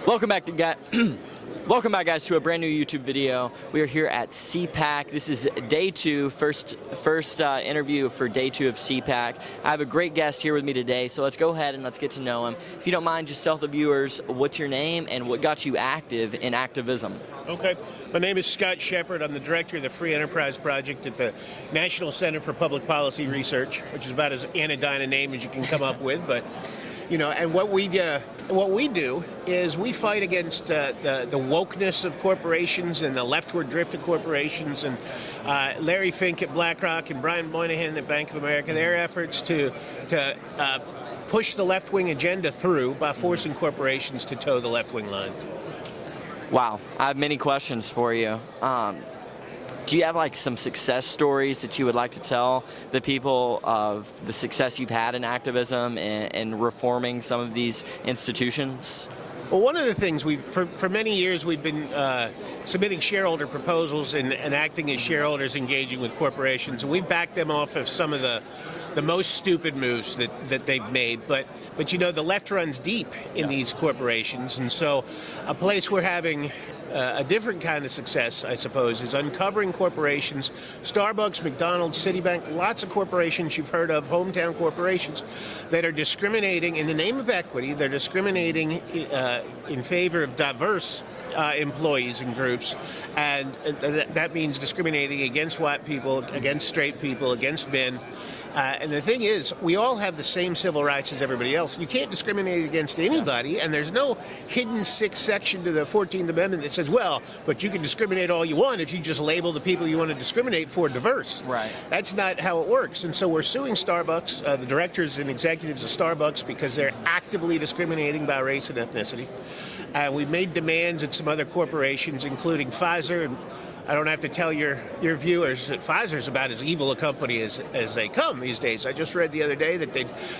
Welcome back, welcome back, guys, to a brand new YouTube video. We are here at CPAC. This is day two, first interview for day two of CPAC. I have a great guest here with me today, so let's go ahead and let's get to know him. If you don't mind, just tell the viewers what's your name and what got you active in activism. Okay. My name is Scott Shepard. I'm the director of the Free Enterprise Project at the National Center for Public Policy Research, which is about as anodyne a name as you can come up with. But, you know, and what we do is we fight against the wokeness of corporations and the leftward drift of corporations. And Larry Fink at BlackRock and Brian Moynihan at Bank of America, their efforts to push the left-wing agenda through by forcing corporations to toe the left-wing line. Wow, I have many questions for you. Do you have like some success stories that you would like to tell the people of the success you've had in activism and reforming some of these institutions? Well, one of the things for many years we've been submitting shareholder proposals and acting as shareholders engaging with corporations, and we've backed them off of some of the most stupid moves that they've made. But you know, the left runs deep in these corporations, and so a place we're having a different kind of success, I suppose, is uncovering corporations, Starbucks, McDonald's, Citibank, lots of corporations you've heard of, hometown corporations, that are discriminating in the name of equity. They're discriminating in favor of diverse employees and groups, and that means discriminating against white people, against straight people, against men. And the thing is, we all have the same civil rights as everybody else. You can't discriminate against anybody, and there's no hidden sixth section to the 14th Amendment that says, well, but you can discriminate all you want if you just label the people you want to discriminate for diverse. Right. That's not how it works. And so we're suing Starbucks, the directors and executives of Starbucks, because they're actively discriminating by race and ethnicity. We've made demands at some other corporations, including Pfizer, and I don't have to tell your viewers that Pfizer's about as evil a company as they come these days. I just read the other day that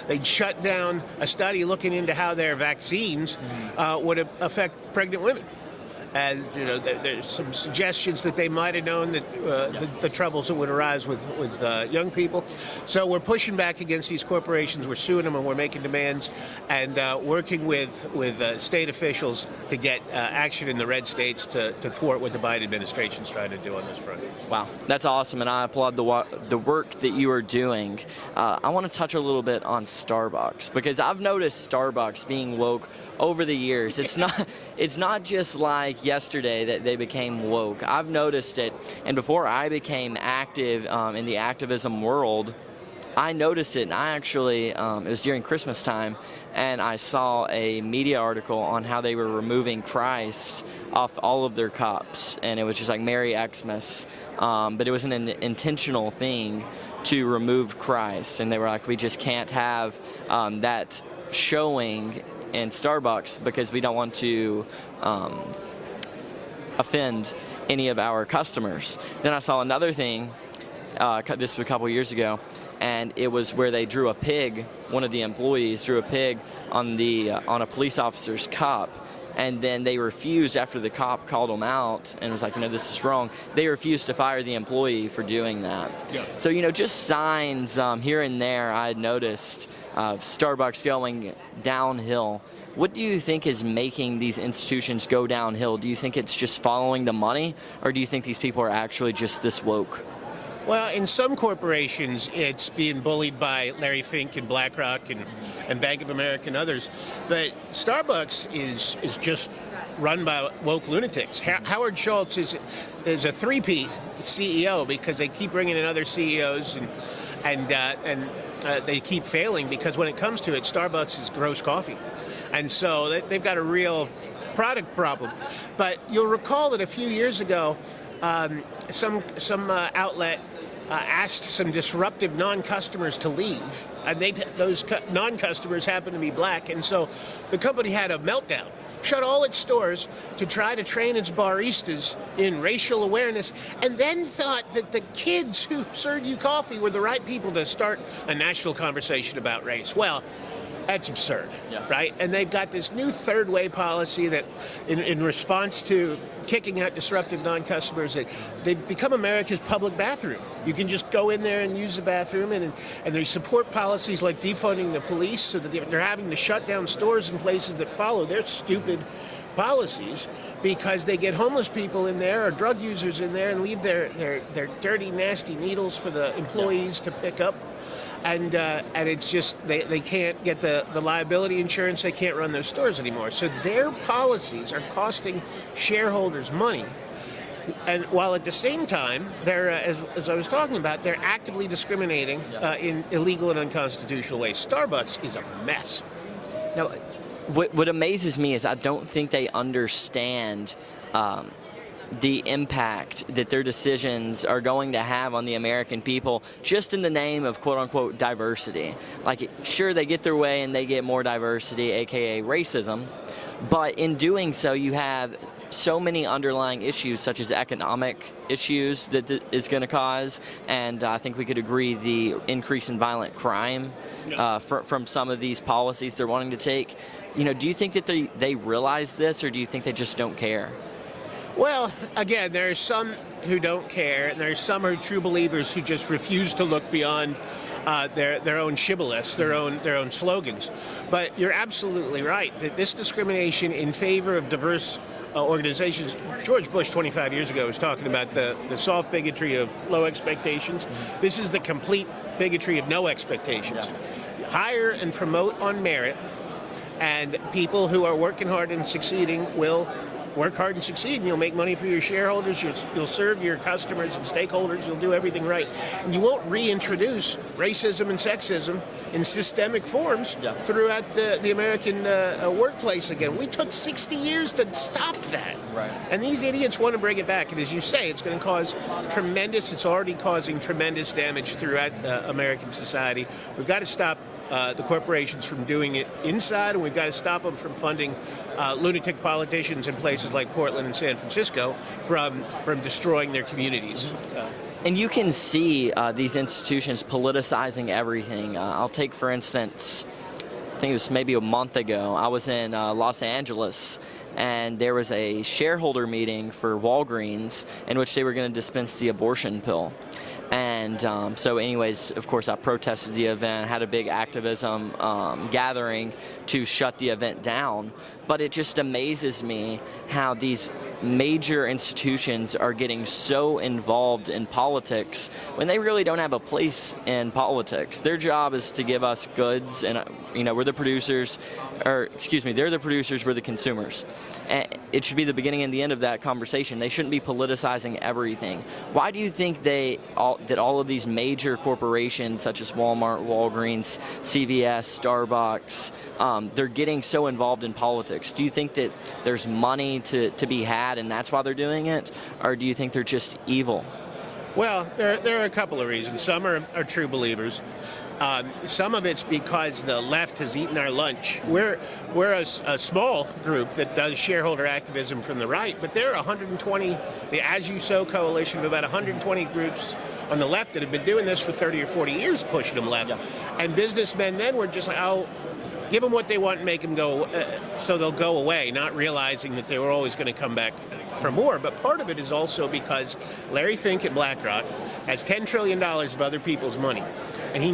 they'd shut down a study looking into how their vaccines would affect pregnant women. And you know, there's some suggestions that they might have known that the troubles that would arise with young people. So we're pushing back against these corporations. We're suing them, and we're making demands, and working with state officials to get action in the red states to thwart what the Biden administration's trying to do on this front. Wow, that's awesome, and I applaud the work that you are doing. I want to touch a little bit on Starbucks, because I've noticed Starbucks being woke over the years. It's not just like yesterday that they became woke. I've noticed it, and before I became active in the activism world, I noticed it, and I actually, it was during Christmas time, and I saw a media article on how they were removing Christ off all of their cups, and it was just like Merry Xmas, but it was an intentional thing to remove Christ, and they were like, we just can't have that showing in Starbucks because we don't want to offend any of our customers. Then I saw another thing, this was a couple years ago, and it was where they drew a pig. One of the employees drew a pig on a police officer's cup, and then they refused, after the cop called them out and was like, you know, this is wrong, they refused to fire the employee for doing that. Yeah. So, you know, just signs here and there I had noticed of Starbucks going downhill. What do you think is making these institutions go downhill? Do you think it's just following the money, or do you think these people are actually just this woke? Well, in some corporations, it's being bullied by Larry Fink and BlackRock and Bank of America and others. But Starbucks is just run by woke lunatics. Howard Schultz is a three-peat CEO because they keep bringing in other CEOs and they keep failing because when it comes to it, Starbucks is gross coffee. And so they've got a real product problem. But you'll recall that a few years ago, some outlet asked some disruptive non-customers to leave, and those non-customers happened to be black, and so the company had a meltdown, shut all its stores to try to train its baristas in racial awareness, and then thought that the kids who served you coffee were the right people to start a national conversation about race. Well, that's absurd, right? And they've got this new third way policy that in response to kicking out disruptive non-customers, that they've become America's public bathroom. You can just go in there and use the bathroom, and they support policies like defunding the police so that they're having to shut down stores in places that follow their stupid policies because they get homeless people in there or drug users in there and leave their dirty, nasty needles for the employees to pick up. And it's just, they can't get the liability insurance, they can't run their stores anymore. So their policies are costing shareholders money. And while at the same time, they're, as I was talking about, they're actively discriminating in illegal and unconstitutional ways. Starbucks is a mess. No, what amazes me is I don't think they understand the impact that their decisions are going to have on the American people just in the name of quote-unquote diversity. Like, sure, they get their way and they get more diversity, aka racism, but in doing so you have so many underlying issues such as economic issues that is going to cause, and I think we could agree the increase in violent crime from some of these policies they're wanting to take. You know, do you think that they realize this, or do you think they just don't care? Well, again, there are some who don't care, and there are some who are true believers who just refuse to look beyond their own shibboleths, their own slogans. But you're absolutely right that this discrimination in favor of diverse organizations. George Bush 25 years ago was talking about the soft bigotry of low expectations. This is the complete bigotry of no expectations. Hire and promote on merit, and people who are working hard and succeeding will work hard and succeed, and you'll make money for your shareholders, you'll serve your customers and stakeholders, you'll do everything right. And you won't reintroduce racism and sexism in systemic forms throughout the American workplace again. We took 60 years to stop that. Right. And these idiots want to bring it back. And as you say, it's going to cause it's already causing tremendous damage throughout American society. We've got to stop the corporations from doing it inside, and we've got to stop them from funding lunatic politicians in places like Portland and San Francisco from destroying their communities. And you can see these institutions politicizing everything. I'll take, for instance, I think it was maybe a month ago, I was in Los Angeles, and there was a shareholder meeting for Walgreens in which they were going to dispense the abortion pill. And so anyways, of course, I protested the event, had a big activism gathering to shut the event down. But it just amazes me how these major institutions are getting so involved in politics when they really don't have a place in politics. Their job is to give us goods, and we're the producers, or excuse me, they're the producers, we're the consumers. And it should be the beginning and the end of that conversation. They shouldn't be politicizing everything. Why do you think that all of these major corporations such as Walmart, Walgreens, CVS, Starbucks, they're getting so involved in politics? Do you think that there's money to be had and that's why they're doing it? Or do you think they're just evil? Well, there are a couple of reasons. Some are true believers. Some of it's because the left has eaten our lunch. We're a small group that does shareholder activism from the right, but there are 120, the As You Sow coalition of about 120 groups on the left that have been doing this for 30 or 40 years, pushing them left. Yeah. And businessmen then were just like, oh, give them what they want and make them go, so they'll go away, not realizing that they were always going to come back for more. But part of it is also because Larry Fink at BlackRock has $10 trillion of other people's money. And he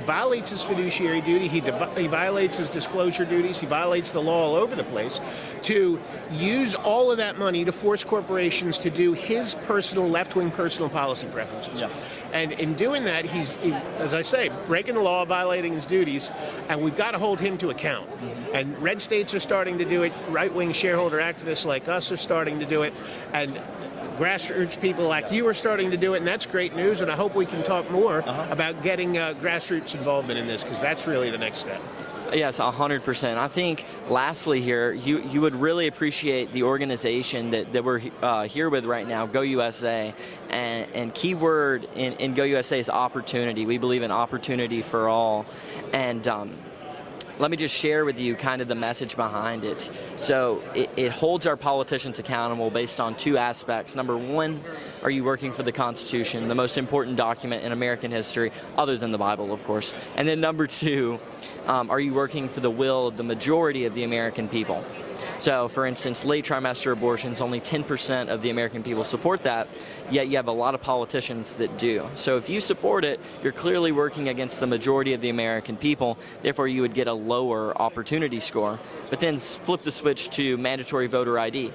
violates his fiduciary duty, he violates his disclosure duties, he violates the law all over the place to use all of that money to force corporations to do his left-wing personal policy preferences. Yeah. And in doing that, he's, as I say, breaking the law, violating his duties, and we've got to hold him to account. Mm-hmm. And red states are starting to do it, right-wing shareholder activists like us are starting to do it, and grassroots people like you are starting to do it, and that's great news, and I hope we can talk more about getting grassroots involvement in this, because that's really the next step. Yes, 100%. I think, lastly here, you would really appreciate the organization that we're here with right now, GOUSA, and key word in GOUSA is opportunity. We believe in opportunity for all, and let me just share with you kind of the message behind it. So it holds our politicians accountable based on two aspects. Number one, are you working for the Constitution, the most important document in American history, other than the Bible, of course? And then number two, are you working for the will of the majority of the American people? So, for instance, late trimester abortions, only 10% of the American people support that, yet you have a lot of politicians that do. So if you support it, you're clearly working against the majority of the American people, therefore you would get a lower opportunity score. But then flip the switch to mandatory voter ID.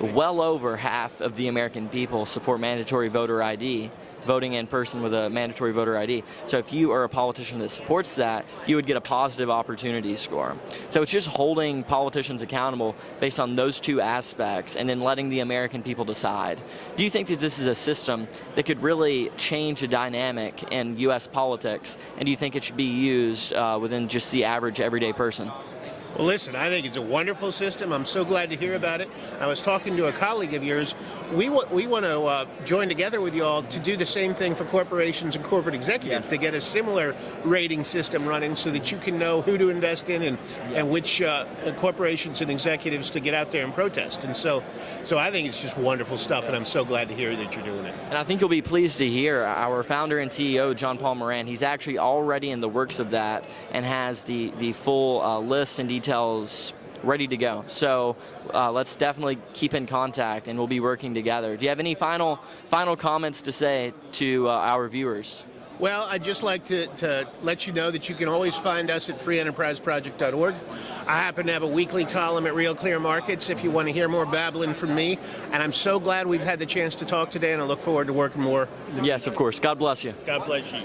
Well over half of the American people support mandatory voter ID, voting in person with a mandatory voter ID. So if you are a politician that supports that, you would get a positive opportunity score. So it's just holding politicians accountable based on those two aspects and then letting the American people decide. Do you think that this is a system that could really change the dynamic in U.S. politics, and do you think it should be used within just the average everyday person? Well, listen, I think it's a wonderful system. I'm so glad to hear about it. I was talking to a colleague of yours. We want to join together with you all to do the same thing for corporations and corporate executives, to get a similar rating system running so that you can know who to invest in and which corporations and executives to get out there and protest. And so I think it's just wonderful stuff, and I'm so glad to hear that you're doing it. And I think you'll be pleased to hear our founder and CEO, John Paul Moran, he's actually already in the works of that and has the full list and details ready to go. So let's definitely keep in contact, and we'll be working together. Do you have any final comments to say to our viewers? Well, I'd just like to let you know that you can always find us at freeenterpriseproject.org. I happen to have a weekly column at Real Clear Markets if you want to hear more babbling from me. And I'm so glad we've had the chance to talk today, and I look forward to working more. Yes, of course. God bless you. God bless you.